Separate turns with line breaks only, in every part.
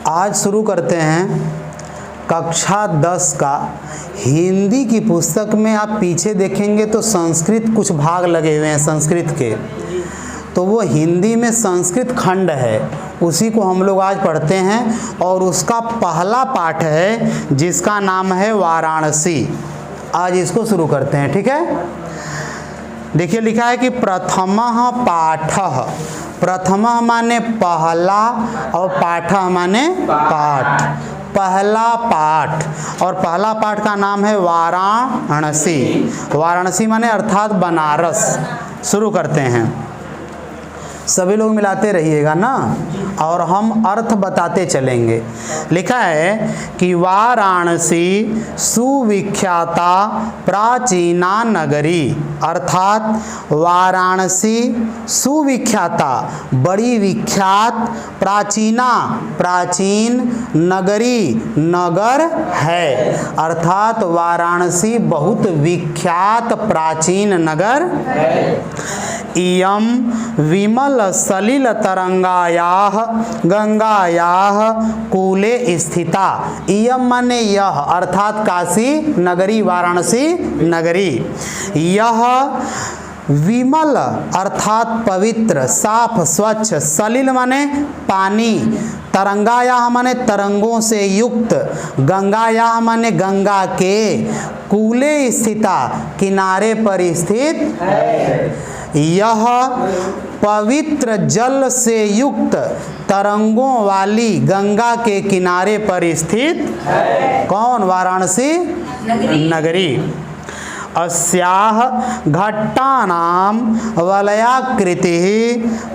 आज शुरू करते हैं कक्षा 10 का हिंदी की पुस्तक में। आप पीछे देखेंगे तो संस्कृत कुछ भाग लगे हुए हैं संस्कृत के, तो वो हिंदी में संस्कृत खंड है, उसी को हम लोग आज पढ़ते हैं। और उसका पहला पाठ है जिसका नाम है वाराणसी। आज इसको शुरू करते हैं, ठीक है। देखिए लिखा है कि प्रथमः पाठः। प्रथमः माने पहला और पाठः माने पाठ, पहला पाठ। और पहला पाठ का नाम है वाराणसी। वाराणसी माने अर्थात बनारस। शुरू करते हैं, सभी लोग मिलाते रहिएगा ना, और हम अर्थ बताते चलेंगे। लिखा है कि वाराणसी सुविख्याता प्राचीना नगरी, अर्थात वाराणसी सुविख्याता बड़ी विख्यात, प्राचीना प्राचीन, नगरी नगर है, अर्थात वाराणसी बहुत विख्यात प्राचीन नगर है। इयं विमल सलिल तरंगायाः गंगायाः कूले स्थिता। इयं माने यह, अर्थात काशी नगरी, वाराणसी नगरी। यह विमल अर्थात पवित्र, साफ, स्वच्छ, सलिल माने पानी, तरंगायाः माने तरंगों से युक्त, गंगायाः माने गंगा के, कूले स्थिता किनारे पर स्थित है। यह पवित्र जल से युक्त तरंगों वाली गंगा के किनारे पर स्थित है। कौन? वाराणसी नगरी। अस्याः घट्टानां वलयाकृतिः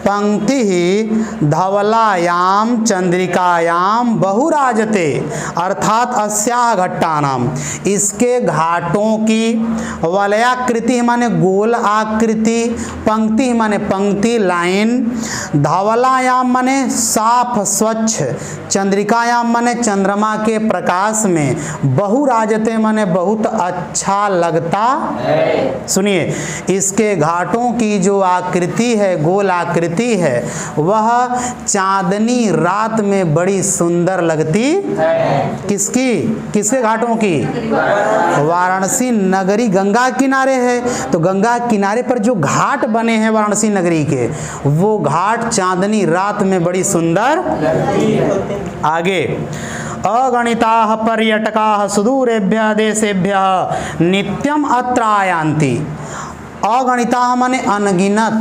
पंक्तिः धवलायां चंद्रिकायां बहुराजते, अर्थात अस्याः घट्टानां इसके घाटों की, वलयाकृति माने गोल आकृति, पंक्ति माने पंक्ति लाइन, धवलायां माने साफ स्वच्छ, चंद्रिकायां माने चंद्रमा के प्रकाश में, बहुराजते माने बहुत अच्छा लगता। सुनिए, इसके घाटों की जो आकृति है, गोल आकृति है, वह चांदनी रात में बड़ी सुंदर लगती है। किसकी? किसके घाटों की? वाराणसी नगरी गंगा किनारे है, तो गंगा किनारे पर जो घाट बने हैं वाराणसी नगरी के, वो घाट चांदनी रात में बड़ी सुंदर। आगे, अगणिताः पर्यटकाः सुदूरेभ्यः देशेभ्यः नित्यम् अत्र आयान्ति। अगणिताः माने अनगिनत,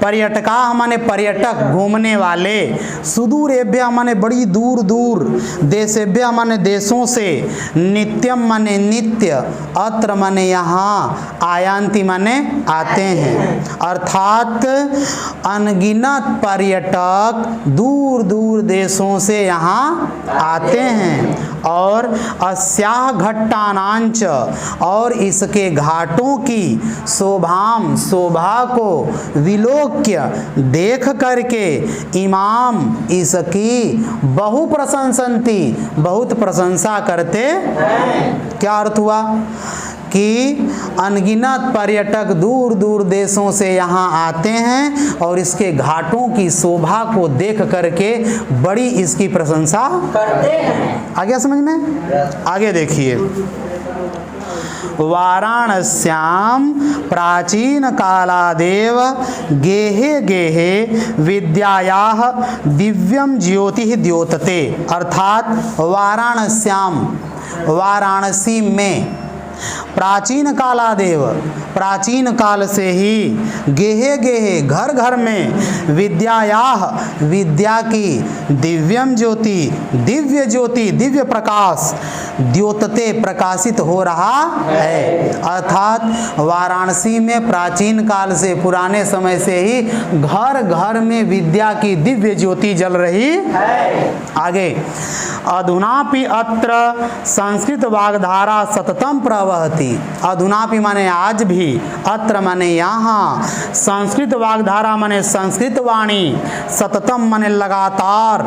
पर्यटकाः माने पर्यटक घूमने वाले, सुदूरेभ्यः माने बड़ी दूर दूर, देशेभ्यः माने देशों से, नित्यम माने नित्य, अत्र माने यहाँ, आयांति माने आते हैं, अर्थात अनगिनत पर्यटक दूर दूर देशों से यहाँ आते हैं। और अस्याः घट्टानांच, और इसके घाटों की शोभा को विलोक्य देख करके, इमाम इसकी बहु प्रशंसन्ति बहुत प्रशंसा करते हैं। क्या अर्थ हुआ कि अनगिनत पर्यटक दूर दूर देशों से यहाँ आते हैं और इसके घाटों की शोभा को देख करके बड़ी इसकी प्रशंसा करते हैं। आ गया समझ में? आगे देखिए, वाराणस्यां प्राचीन कालादेव गेहे गेहे विद्यायाः दिव्यं ज्योतिः द्योतते, अर्थात वाराणस्यां वाराणसी में, प्राचीन कालादेव प्राचीन काल से ही, गेहे गेहे घर घर में, विद्यायाः विद्या की, दिव्यम ज्योति दिव्य ज्योति दिव्य प्रकाश, द्योतते प्रकाशित हो रहा है, अर्थात वाराणसी में प्राचीन काल से, पुराने समय से ही घर घर में विद्या की दिव्य ज्योति जल रही है। आगे, अधुनापि अत्र संस्कृत वाग्धारा सततम प्रवहति। अधुनापि माने आज भी, अत्र माने यहाँ, संस्कृत वाग्धारा माने संस्कृत वाणी, सततम माने लगातार,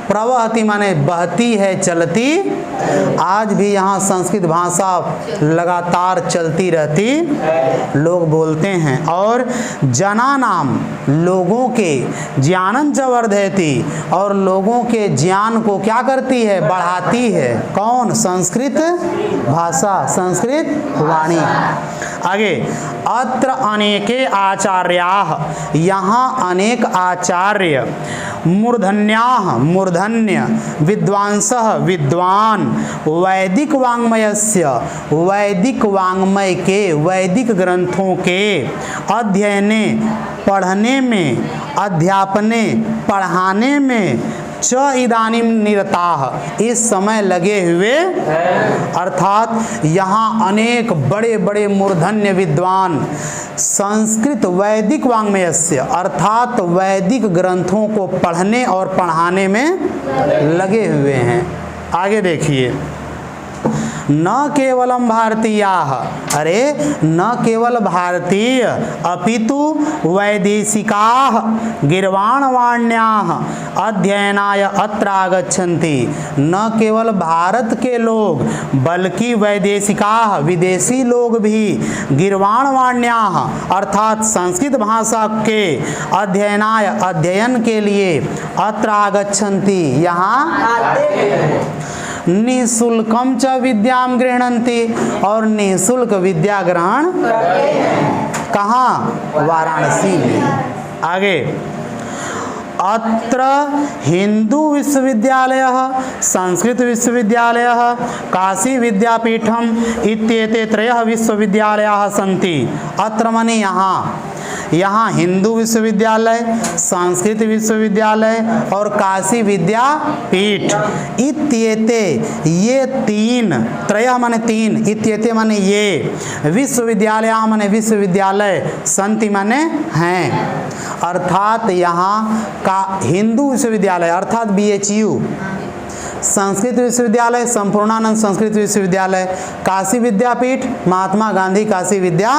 प्रवहति माने बहती है, चलती। आज भी यहाँ संस्कृत भाषा लगातार चलती रहती, लोग बोलते हैं। और जना नाम लोगों के ज्ञानं च वर्धयति, और लोगों के ज्ञान को क्या करती है, बढ़ाती है। कौन? संस्कृत भाषा, संस्कृत वाणी। आगे, अत्र अनेके आचार्याः, यहाँ अनेक आचार्य, मूर्धन्याः मूर्धन्य, विद्वांसः विद्वान, वैदिक वाङ्मयस्य वैदिक वाङ्मय के, वैदिक ग्रंथों के, अध्ययने पढ़ने में, अध्यापने पढ़ाने में, च इदानीम निरताः इस समय लगे हुए। अर्थात यहाँ अनेक बड़े बड़े मूर्धन्य विद्वान संस्कृत वैदिक वाङ्मयस्य अर्थात वैदिक ग्रंथों को पढ़ने और पढ़ाने में लगे हुए हैं। आगे देखिए, न केवलम भारतीयाः, अरे न केवल भारतीय अपितु वैदेशिकाः गीर्वाणवाण्याः अध्ययनाय अत्र आगच्छन्ति। न केवल भारत के लोग बल्कि वैदेशिकाः विदेशी लोग भी गीर्वाणवाण्याः अर्थात संस्कृत भाषा के अध्ययनाय अध्ययन के लिए अत्र आगच्छन्ति यहाँ आते हैं। निःशुल्कम च विद्याम गृह्णन्ति, और निःशुल्क विद्या ग्रहण कहाँ? वाराणसी में। आगे, अत्र हिंदू विश्वविद्यालयः, संस्कृत विश्वविद्यालयः, काशी विद्यापीठम इत्येते त्रयः विश्वविद्यालयाः सन्ति। अत्र माने यहाँ, यहाँ हिंदू विश्वविद्यालय, संस्कृत विश्वविद्यालय और काशी विद्यापीठ इत्येते, ये तीन, त्रयः माने तीन, इत्येते माने ये, विश्वविद्यालय माने विश्वविद्यालय, संति माने हैं। अर्थात यहाँ का हिंदू विश्वविद्यालय अर्थात BHU, संस्कृत विश्वविद्यालय संपूर्णानंद संस्कृत विश्वविद्यालय, काशी विद्यापीठ महात्मा गांधी काशी विद्या,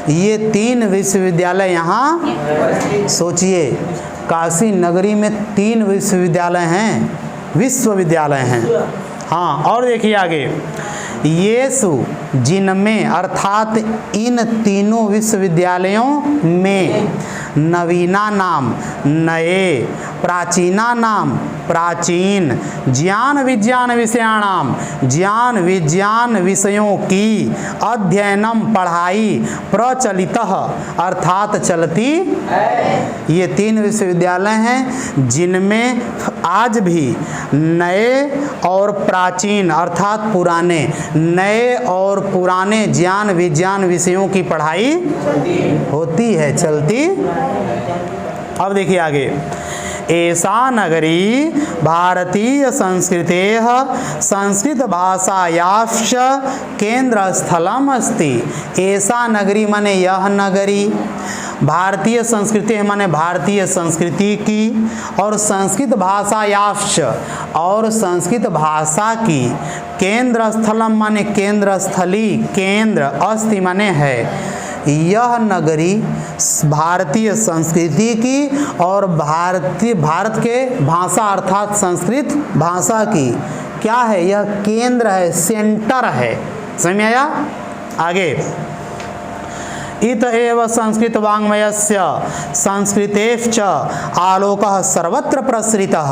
ये तीन विश्वविद्यालय यहाँ। सोचिए, काशी नगरी में 3 विश्वविद्यालय हैं, विश्वविद्यालय हैं। हाँ, और देखिए आगे, येसु जिनमें अर्थात इन तीनों विश्वविद्यालयों में, नवीना नाम नए, प्राचीना नाम प्राचीन, ज्ञान विज्ञान विषयाणाम ज्ञान विज्ञान विषयों की, अध्ययनम पढ़ाई, प्रचलितः अर्थात चलती, ये 3 विश्वविद्यालय हैं जिनमें आज भी नए और प्राचीन अर्थात पुराने, नए और पुराने ज्ञान विज्ञान विषयों की पढ़ाई होती है, चलती। अब देखिए आगे, एषा नगरी भारतीय संस्कृतेः संस्कृत भाषायाश्च केंद्रस्थलम् अस्ति। एषा नगरी माने यह नगरी, भारतीय संस्कृति माने भारतीय संस्कृति की, और संस्कृत भाषायाश्च और संस्कृत भाषा की, केंद्र स्थलम माने केंद्र स्थली, केंद्र, अस्ति माने है। यह नगरी भारतीय संस्कृति की और भारत के भाषा अर्थात संस्कृत भाषा की क्या है? यह केंद्र है, सेंटर है। समझ में आया? आगे, इत एव संस्कृत वाङ्मयस्य संस्कृतेश्च आलोकः सर्वत्र प्रसृतः।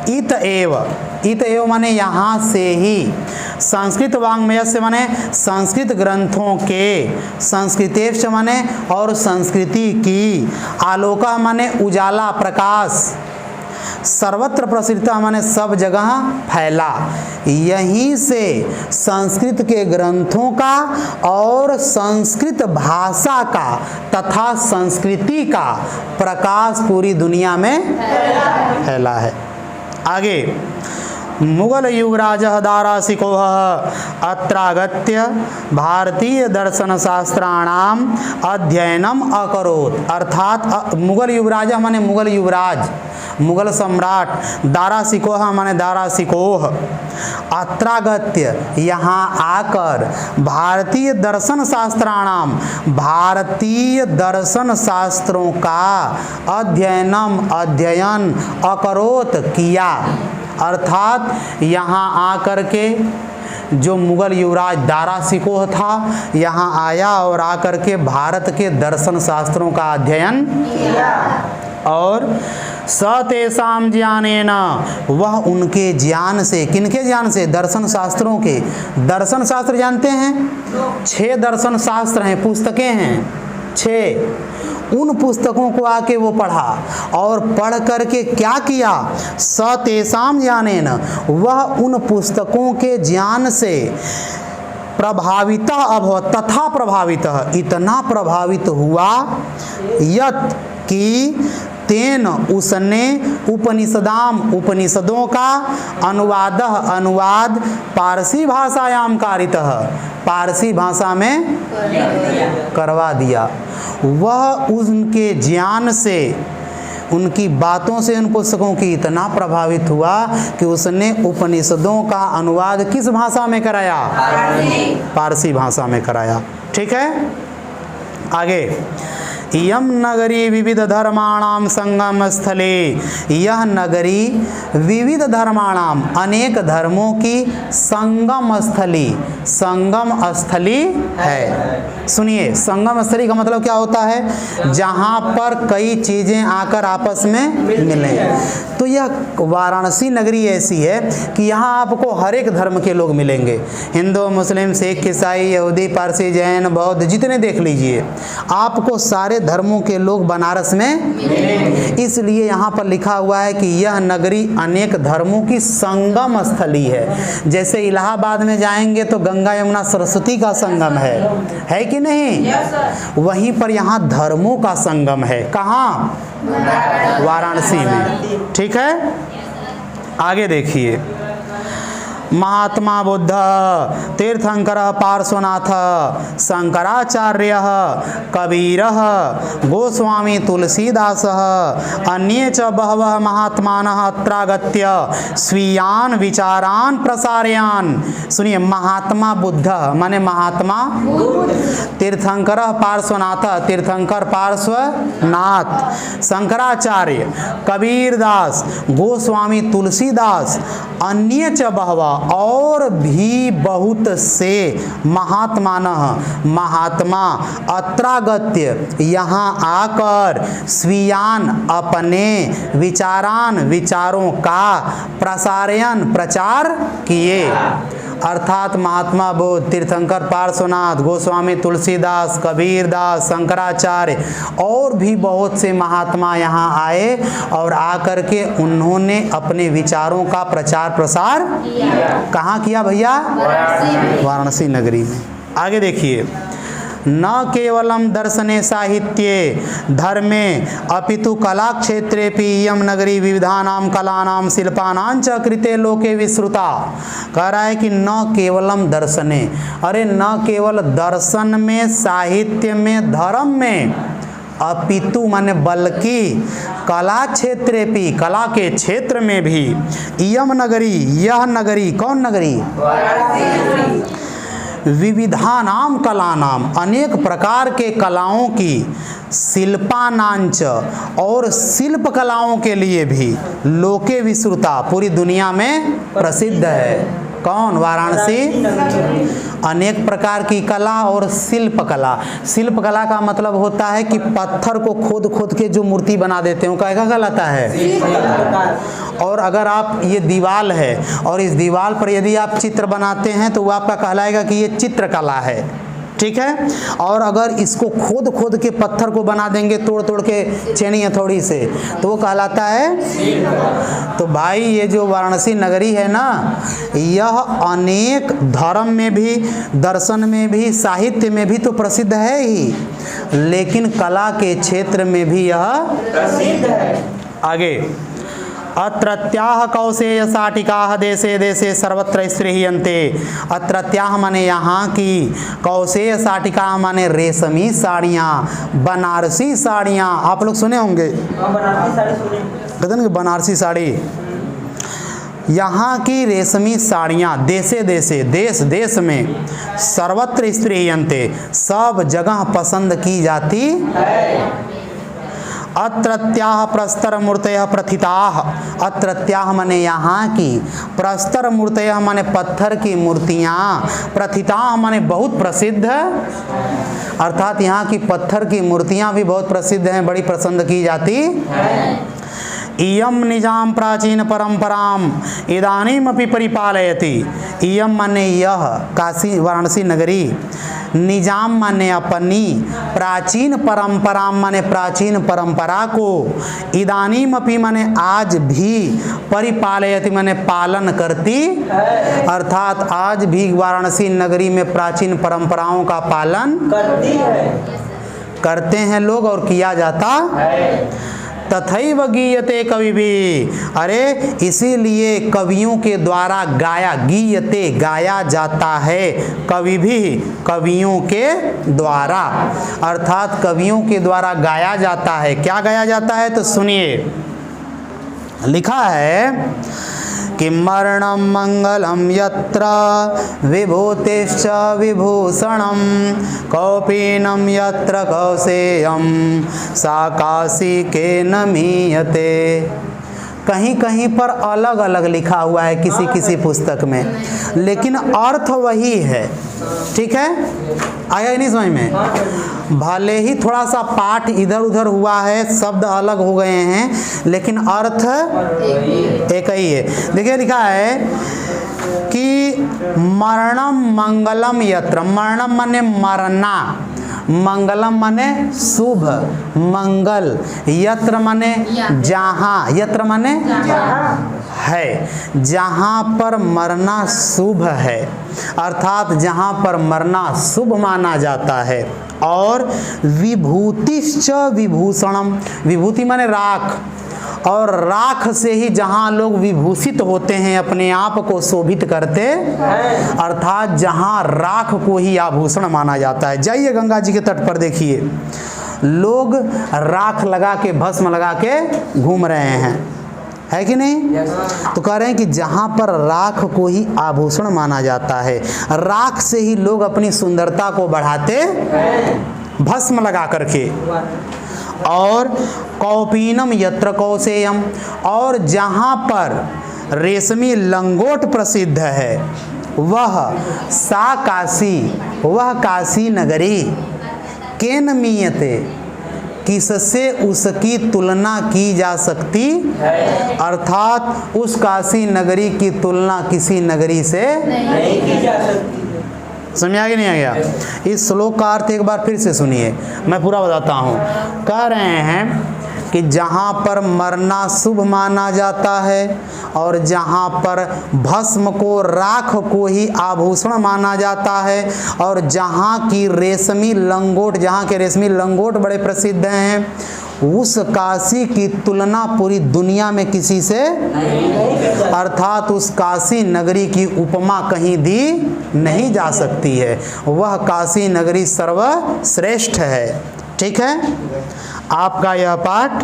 इत एव माने यहाँ से ही, संस्कृत वाङ्मयस्य माने संस्कृत ग्रंथों के, संस्कृतेश्च माने और संस्कृति की, आलोकः माने उजाला प्रकाश, सर्वत्र प्रसृत माने सब जगह फैला। यहीं से संस्कृत के ग्रंथों का और संस्कृत भाषा का तथा संस्कृति का प्रकाश पूरी दुनिया में फैला है। आगे, मुगल युवराजः दारासिकोः अत्रागत्य भारतीय दर्शन शास्त्राणाम अध्ययनम अकरोत्। अर्थात मुगल युवराज माने मुगल युवराज मुगल सम्राट दारा शिकोह माने दारा शिकोह अत्रागत्य यहाँ आकर भारतीय दर्शन शास्त्राणाम भारतीय दर्शन शास्त्रों का अध्ययन अकरोत किया। अर्थात यहाँ आकर के जो मुगल युवराज दारा शिकोह था यहाँ आया और आकर के भारत के दर्शन शास्त्रों का अध्ययन किया और सतेषाम ज्ञानेन वह उनके ज्ञान से, किनके ज्ञान से? दर्शन शास्त्रों के। दर्शन शास्त्र जानते हैं 6 दर्शन शास्त्र हैं, पुस्तकें हैं 6। उन पुस्तकों को आके वो पढ़ा और पढ़ करके क्या किया? सतेषाम ज्ञानेन वह उन पुस्तकों के ज्ञान से प्रभावित अभवत तथा प्रभावित इतना प्रभावित हुआ यत कि तेन उसने उपनिषदों का अनुवाद पारसी भाषायाम कारितः पारसी भाषा में करवा दिया। वह उनके ज्ञान से, उनकी बातों से, उन पुस्तकों की इतना प्रभावित हुआ कि उसने उपनिषदों का अनुवाद किस भाषा में कराया? पारसी भाषा में कराया। ठीक है, आगे यम नगरी विविध धर्माणाम संगम स्थले, यह नगरी विविध धर्माणाम अनेक धर्मों की संगम स्थली है। सुनिए, संगम स्थली का मतलब क्या होता है? जहाँ पर कई चीज़ें आकर आपस में मिलें। तो यह वाराणसी नगरी ऐसी है कि यहाँ आपको हर एक धर्म के लोग मिलेंगे, हिंदू, मुस्लिम, सिख, ईसाई, यहूदी, पारसी, जैन, बौद्ध, जितने देख लीजिए, आपको सारे धर्मों के लोग बनारस में। इसलिए यहाँ पर लिखा हुआ है कि यह नगरी अनेक धर्मों की संगम स्थली है। जैसे इलाहाबाद में जाएंगे तो गंगा यमुना सरस्वती का संगम है कि नहीं? वहीं पर यहाँ धर्मों का संगम है। कहाँ? वाराणसी में। ठीक है, आगे देखिए। महात्मा बुद्ध, तीर्थंकर पार्श्वनाथ, शंकराचार्य, कबीर, गोस्वामी तुलसीदास, अन्ये च बहवः महात्मानः अत्रागत्य स्वीयान विचारान प्रसारयान। सुनिए, महात्मा बुद्ध माने महात्मा तीर्थंकर पार्श्वनाथ, तीर्थंकर पार्श्वनाथ, शंकराचार्य, कबीरदास, गोस्वामी तुलसीदास, अन्ये च बहवः और भी बहुत से महात्मा अत्रागत्य यहाँ आकर स्वीयान अपने विचारों का प्रचार किए। अर्थात महात्मा बुद्ध, तीर्थंकर पार्श्वनाथ, गोस्वामी तुलसीदास, कबीरदास, शंकराचार्य और भी बहुत से महात्मा यहाँ आए और आकर के उन्होंने अपने विचारों का प्रचार प्रसार कहाँ किया भैया? वाराणसी नगरी में। आगे देखिए। न केवलम दर्शने साहित्ये धर्मे अपितु कला क्षेत्रेपि इयं नगरी विविधानां कलानां शिल्पानां च कृते लोके विश्रुता। कह रहा है कि न केवलम दर्शने, अरे न केवल दर्शन में, साहित्य में, धर्म में, अपितु माने बल्कि कला क्षेत्रेपि कला के क्षेत्र में भी, इयम नगरी यह नगरी, कौन नगरी? विविधानाम कलानाम अनेक प्रकार के कलाओं की, शिल्पानांच और शिल्प कलाओं के लिए भी, लोके विश्रुता पूरी दुनिया में प्रसिद्ध है। कौन? वाराणसी। अनेक प्रकार की कला और शिल्प कला। शिल्प कला का मतलब होता है कि पत्थर को खोद के जो मूर्ति बना देते हैं, क्या कहलाता है? और अगर आप ये दीवार है और इस दीवार पर यदि आप चित्र बनाते हैं तो वो आपका कहलाएगा कि ये चित्रकला है। ठीक है, और अगर इसको खोद के पत्थर को बना देंगे, तोड़ के छेनी हथौड़ी से, तो वो कहलाता है। तो भाई ये जो वाराणसी नगरी है ना, यह अनेक धर्म में भी, दर्शन में भी, साहित्य में भी तो प्रसिद्ध है ही, लेकिन कला के क्षेत्र में भी यह प्रसिद्ध है। आगे अत्रत्याह कौशेय साटिकाः देशे देशे सर्वत्र स्त्रीयन्ते। अत्रत्याह माने यहाँ की, कौशेय साटिका माने रेशमी साड़ियाँ, बनारसी साड़ियाँ। आप लोग सुने होंगे,
बनारसी साड़ी सुने,
कहते हैं कि बनारसी साड़ी। यहाँ की रेशमी साड़ियाँ देशे देशे, देश देश में, सर्वत्र स्त्रीयन्ते, सब जगह पसंद की जाती है। अत्रत्याह प्रस्तर मूर्तयः प्रथिताः। अत्रत्याह माने यहाँ की, प्रस्तर मूर्तयः माने पत्थर की मूर्तियाँ, प्रथिताः माने बहुत प्रसिद्ध, अर्थात यहाँ की पत्थर की मूर्तियाँ भी बहुत प्रसिद्ध हैं, बड़ी पसंद की जाती। इयम निजाम प्राचीन परंपराम इदानीमपि परिपालयति। इयम माने यह, काशी वाराणसी नगरी, निजाम माने अपनी, प्राचीन परंपराम माने प्राचीन परंपरा को, इदानीमपि माने आज भी, परिपालयति माने पालन करती, अर्थात आज भी वाराणसी नगरी में प्राचीन परंपराओं का पालन
करती है,
करते हैं लोग और किया जाता
है।
तथैव गीयते कवि भी। अरे इसीलिए कवियों के द्वारा गाया, गीयते गाया जाता है, कवि भी, कवियों के द्वारा, अर्थात कवियों के द्वारा गाया जाता है। क्या गाया जाता है तो सुनिए, लिखा है कि मरणं मंगलम यत्र विभूतिश्च विभूषणं, कौपीनं यत्र कौशेयं सा काशी केन मीयते। कहीं कहीं पर अलग अलग लिखा हुआ है किसी किसी पुस्तक में, लेकिन अर्थ वही है। ठीक है, आया ही नहीं समझ में? भले ही थोड़ा सा पाठ इधर उधर हुआ है, शब्द अलग हो गए हैं, लेकिन अर्थ एक ही है। देखिए लिखा है कि मरणम मंगलम यत्र, मरणम माने मरना, मंगलम माने शुभ, मंगल, यत्र माने जहाँ, यत्र माने है, जहाँ पर मरना शुभ है, अर्थात जहाँ पर मरना शुभ माना जाता है। और विभूतिश्च विभूषणम, विभूति माने राख, और राख से ही जहाँ लोग विभूषित होते हैं, अपने आप को शोभित करते, अर्थात जहाँ राख को ही आभूषण माना जाता है। जाइए गंगा जी के तट पर देखिए, लोग राख लगा के, भस्म लगा के घूम रहे हैं, है कि नहीं? तो कह रहे हैं कि जहाँ पर राख को ही आभूषण माना जाता है, राख से ही लोग अपनी सुंदरता को बढ़ाते, भस्म लगा करके। और कौपीनम यत्र कौशेयम, और जहाँ पर रेशमी लंगोट प्रसिद्ध है, वह सा काशी, वह काशी नगरी, केन मीयते, किससे उसकी तुलना की जा सकती, अर्थात उस काशी नगरी की तुलना किसी नगरी से
नहीं की जा सकती।
समझ आ गया नहीं आ गया? इस श्लोक का अर्थ एक बार फिर से सुनिए, मैं पूरा बताता हूँ। कह रहे हैं कि जहाँ पर मरना शुभ माना जाता है, और जहाँ पर भस्म को, राख को ही आभूषण माना जाता है, और जहाँ की रेशमी लंगोट, जहाँ के रेशमी लंगोट बड़े प्रसिद्ध हैं, उस काशी की तुलना पूरी दुनिया में किसी से, अर्थात उस काशी नगरी की उपमा कहीं दी नहीं जा सकती है। वह काशी नगरी सर्वश्रेष्ठ है। ठीक है, आपका यह पाठ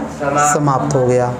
समाप्त हो गया।